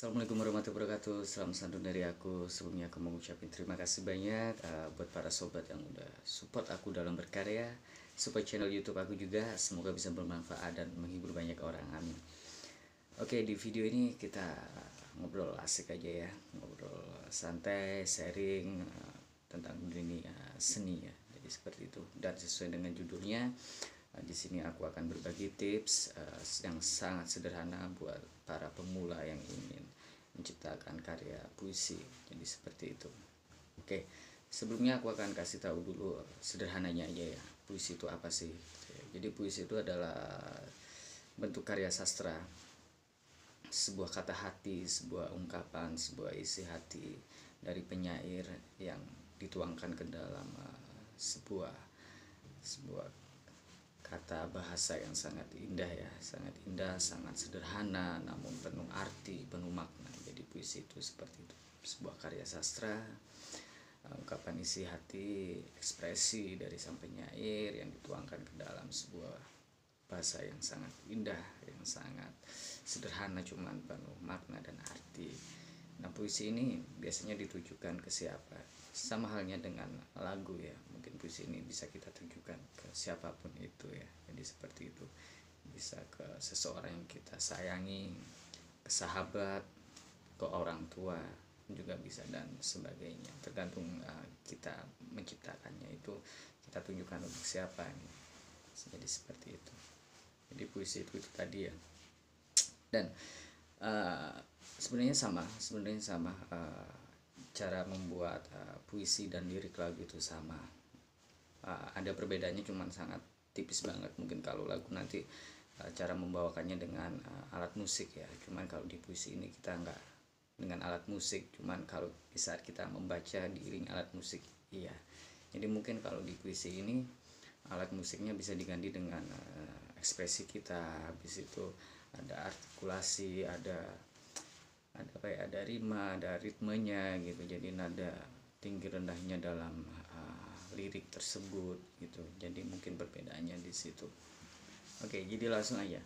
Assalamualaikum warahmatullahi wabarakatuh. Salam santun dari aku. Sebelumnya aku mau ngucapin terima kasih banyak buat para sobat yang udah support aku dalam berkarya, support channel YouTube aku juga. Semoga bisa bermanfaat dan menghibur banyak orang. Amin. Oke, di video ini kita ngobrol asik aja ya, ngobrol santai, sharing tentang dunia seni ya. Jadi seperti itu. Dan sesuai dengan judulnya, di sini aku akan berbagi tips yang sangat sederhana buat para pemula yang ingin menciptakan karya puisi. Jadi seperti itu. Oke, sebelumnya aku akan kasih tahu dulu sederhananya aja ya. Puisi itu apa sih? Jadi puisi itu adalah bentuk karya sastra, sebuah kata hati, sebuah ungkapan, sebuah isi hati dari penyair yang dituangkan ke dalam sebuah kata bahasa yang sangat indah ya, sangat indah, sangat sederhana, namun penuh arti, penuh makna. Jadi puisi itu seperti itu, sebuah karya sastra, ungkapan isi hati, ekspresi dari sang penyair yang dituangkan ke dalam sebuah bahasa yang sangat indah, yang sangat sederhana, cuman penuh makna dan arti. Nah, puisi ini biasanya ditujukan ke siapa? Sama halnya dengan lagu ya, mungkin puisi ini bisa kita tujukan ke siapapun itu ya. Jadi seperti itu, bisa ke seseorang yang kita sayangi, ke sahabat, ke orang tua juga bisa, dan sebagainya. Tergantung kita menciptakannya itu, kita tunjukkan untuk siapa nih. Jadi seperti itu. Jadi puisi itu tadi ya. Dan sebenarnya sama cara membuat puisi dan lirik lagu itu sama. Ada perbedaannya, cuman sangat tipis banget. Mungkin kalau lagu nanti cara membawakannya dengan alat musik ya, cuman kalau di puisi ini kita nggak dengan alat musik, cuman kalau di saat kita membaca diiring alat musik, iya. Jadi mungkin kalau di puisi ini alat musiknya bisa diganti dengan ekspresi kita. Habis itu ada artikulasi, ada rima, ada ritmenya gitu. Jadi nada tinggi rendahnya dalam lirik tersebut gitu. Jadi mungkin perbedaannya di situ. Oke, jadi langsung aja.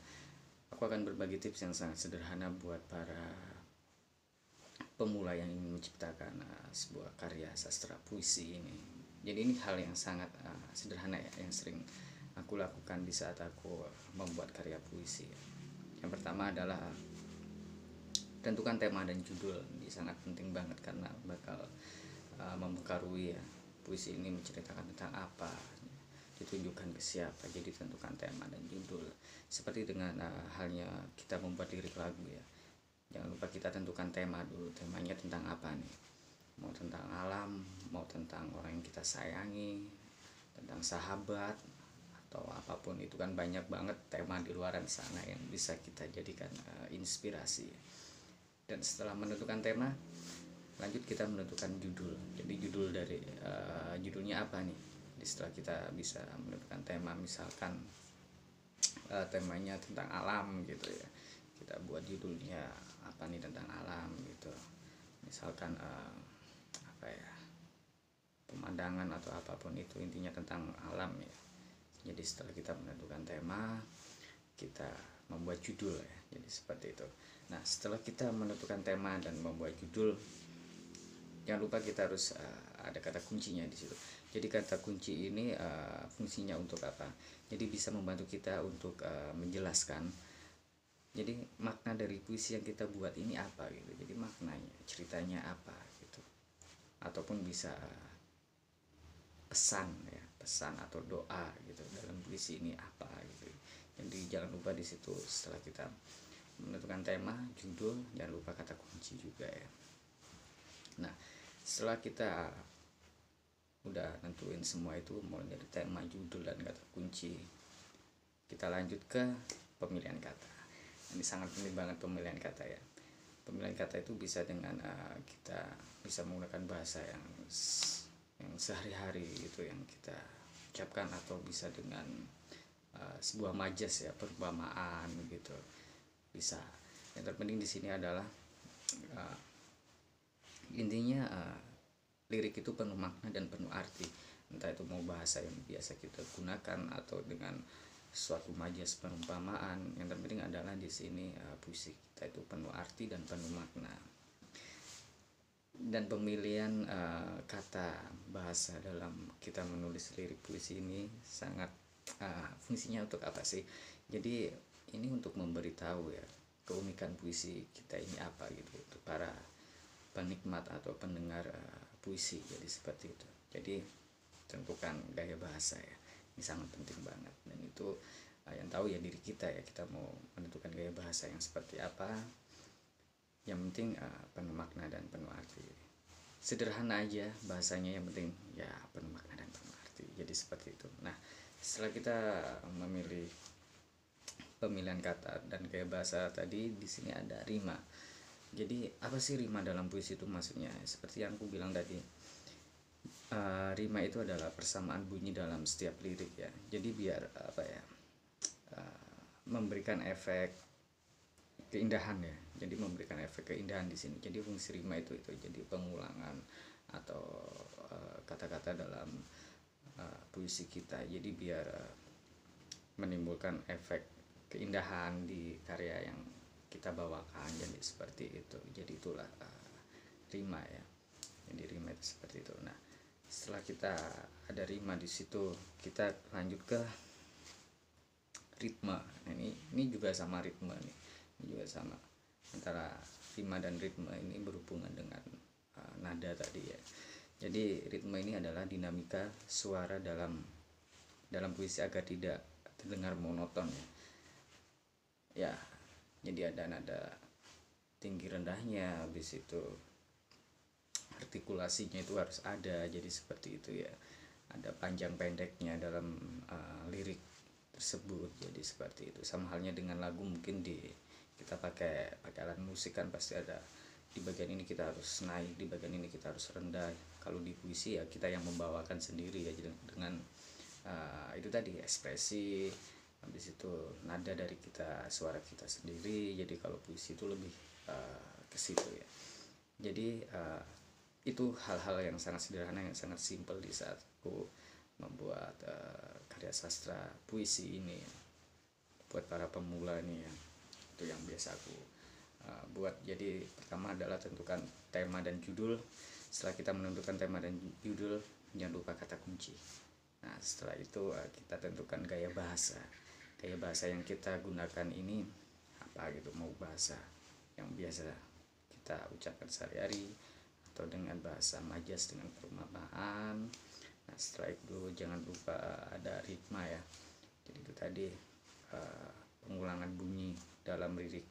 Aku akan berbagi tips yang sangat sederhana buat para pemula yang ingin menciptakan sebuah karya sastra puisi ini. Jadi ini hal yang sangat sederhana ya, yang sering aku lakukan di saat aku membuat karya puisi. Yang pertama adalah tentukan tema dan judul. Ini sangat penting banget karena bakal mempengaruhi ya, puisi ini menceritakan tentang apa, ditujukan ke siapa. Jadi tentukan tema dan judul. Seperti dengan halnya kita membuat lirik lagu ya, jangan lupa kita tentukan tema dulu. Temanya tentang apa nih? Mau tentang alam, mau tentang orang yang kita sayangi, tentang sahabat, atau apapun itu. Kan banyak banget tema di luar sana yang bisa kita jadikan inspirasi. Dan setelah menentukan tema, lanjut kita menentukan judul. Jadi judul dari judulnya apa nih? Jadi setelah kita bisa menentukan tema, misalkan temanya tentang alam gitu ya, kita buat judulnya apa nih, tentang alam gitu. Misalkan pemandangan atau apapun itu, intinya tentang alam ya. Jadi setelah kita menentukan tema, kita membuat judul ya. Jadi seperti itu. Nah, setelah kita menentukan tema dan membuat judul, jangan lupa kita harus ada kata kuncinya di situ. Jadi kata kunci ini fungsinya untuk apa? Jadi bisa membantu kita untuk menjelaskan. Jadi makna dari puisi yang kita buat ini apa gitu. Jadi maknanya, ceritanya apa gitu. Ataupun bisa pesan ya, pesan atau doa gitu dalam puisi ini apa gitu. Jadi jangan lupa di situ, setelah kita menentukan tema, judul, jangan lupa kata kunci juga ya. Nah, setelah kita udah nentuin semua itu, mulai dari tema, judul, dan kata kunci, kita lanjut ke pemilihan kata. Ini sangat penting banget, pemilihan kata ya. Pemilihan kata itu bisa dengan kita bisa menggunakan bahasa yang sehari-hari itu yang kita ucapkan, atau bisa dengan sebuah majas ya, perumpamaan gitu bisa. Yang terpenting di sini adalah intinya lirik itu penuh makna dan penuh arti. Entah itu mau bahasa yang biasa kita gunakan atau dengan suatu majas perumpamaan. Yang terpenting adalah di sini puisi kita itu penuh arti dan penuh makna. Dan pemilihan kata bahasa dalam kita menulis lirik puisi ini sangat fungsinya untuk apa sih? Jadi ini untuk memberitahu ya keunikan puisi kita ini apa gitu untuk para penikmat atau pendengar puisi. Jadi seperti itu. Jadi tentukan gaya bahasa ya, ini sangat penting banget. Dan itu yang tahu ya diri kita ya, kita mau menentukan gaya bahasa yang seperti apa. Yang penting penuh makna dan penuh arti. Sederhana aja bahasanya, yang penting ya penuh makna dan penuh arti. Jadi seperti itu. Nah, setelah kita memilih pemilihan kata dan gaya bahasa tadi, di sini ada rima. Jadi apa sih rima dalam puisi itu maksudnya? Seperti yang aku bilang tadi, rima itu adalah persamaan bunyi dalam setiap lirik ya. Jadi biar apa ya, memberikan efek keindahan ya. Jadi memberikan efek keindahan di sini. Jadi fungsi rima itu jadi pengulangan atau kata-kata dalam puisi kita. Jadi biar menimbulkan efek keindahan di karya yang kita bawakan. Jadi seperti itu. Jadi itulah rima ya. Jadi rima itu seperti itu. Nah, setelah kita ada rima di situ, kita lanjut ke ritme. Nah, ini juga sama ritme nih. Ini juga sama. Antara rima dan ritme ini berhubungan dengan nada tadi ya. Jadi ritme ini adalah dinamika suara dalam puisi agar tidak terdengar monoton ya. Ya, jadi ada nada tinggi rendahnya, habis itu artikulasinya itu harus ada. Jadi seperti itu ya. Ada panjang pendeknya dalam lirik tersebut. Jadi seperti itu. Sama halnya dengan lagu, mungkin kita pakai alat musik kan pasti ada di bagian ini kita harus naik, di bagian ini kita harus rendah. Kalau di puisi ya kita yang membawakan sendiri ya, dengan itu tadi ekspresi, habis itu nada dari kita, suara kita sendiri. Jadi kalau puisi itu lebih ke situ ya. Jadi itu hal-hal yang sangat sederhana, yang sangat simpel di saat aku membuat karya sastra puisi ini buat para pemula nih ya. Itu yang biasa aku buat. Jadi pertama adalah tentukan tema dan judul. Setelah kita menentukan tema dan judul, jangan lupa kata kunci. Nah, setelah itu kita tentukan gaya bahasa. Gaya bahasa yang kita gunakan ini apa gitu, mau bahasa yang biasa kita ucapkan sehari-hari atau dengan bahasa majas dengan perumpamaan. Nah, setelah itu jangan lupa ada ritma ya. Jadi itu tadi pengulangan bunyi dalam lirik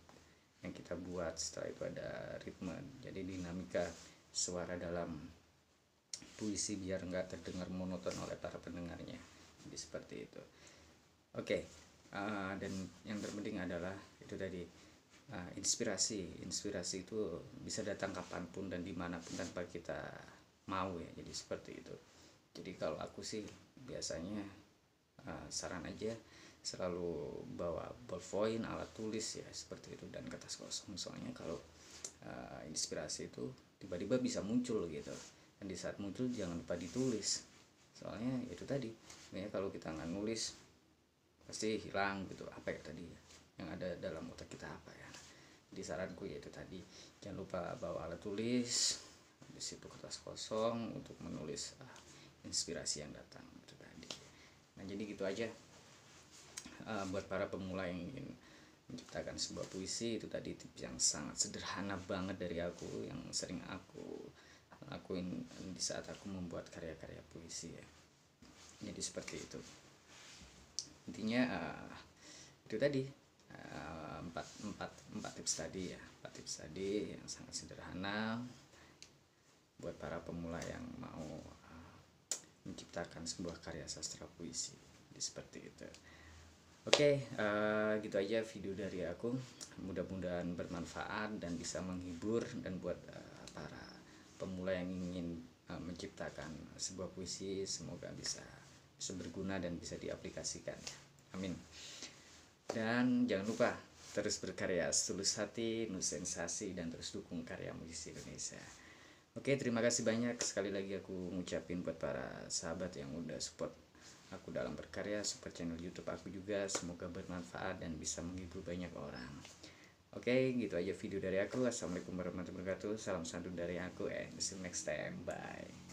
yang kita buat. Setelah itu ada ritme, jadi dinamika suara dalam puisi biar nggak terdengar monoton oleh para pendengarnya. Jadi seperti itu. Oke. Dan yang terpenting adalah itu tadi, inspirasi itu bisa datang kapanpun dan dimanapun tanpa kita mau ya. Jadi seperti itu. Jadi kalau aku sih biasanya saran aja selalu bawa ballpoint, alat tulis ya seperti itu, dan kertas kosong. Soalnya kalau inspirasi itu tiba-tiba bisa muncul gitu, dan di saat muncul jangan lupa ditulis. Soalnya itu tadi ya, kalau kita nggak nulis pasti hilang gitu apa ya tadi ya, yang ada dalam otak kita apa ya. Jadi saranku yaitu tadi, jangan lupa bawa alat tulis, habis itu kertas kosong untuk menulis inspirasi yang datang itu tadi. Nah, jadi gitu aja buat para pemula yang ingin menciptakan sebuah puisi. Itu tadi tips yang sangat sederhana banget dari aku, yang sering aku lakuin di saat aku membuat karya-karya puisi ya. Jadi seperti itu intinya. Itu tadi empat tips tadi ya, 4 tips tadi yang sangat sederhana buat para pemula yang mau menciptakan sebuah karya sastra puisi. Jadi seperti itu. Oke, gitu aja video dari aku. Mudah-mudahan bermanfaat dan bisa menghibur, dan buat para pemula yang ingin menciptakan sebuah puisi, semoga bisa berguna dan bisa diaplikasikan. Amin. Dan jangan lupa terus berkarya setulus hati, penuh sensasi, dan terus dukung karya musisi Indonesia. Oke, terima kasih banyak. Sekali lagi aku ngucapin buat para sahabat yang udah support aku dalam berkarya, support channel YouTube aku juga, semoga bermanfaat dan bisa menghibur banyak orang. Oke, gitu aja video dari aku. Assalamualaikum warahmatullahi wabarakatuh. Salam santun dari aku, and see you next time. Bye.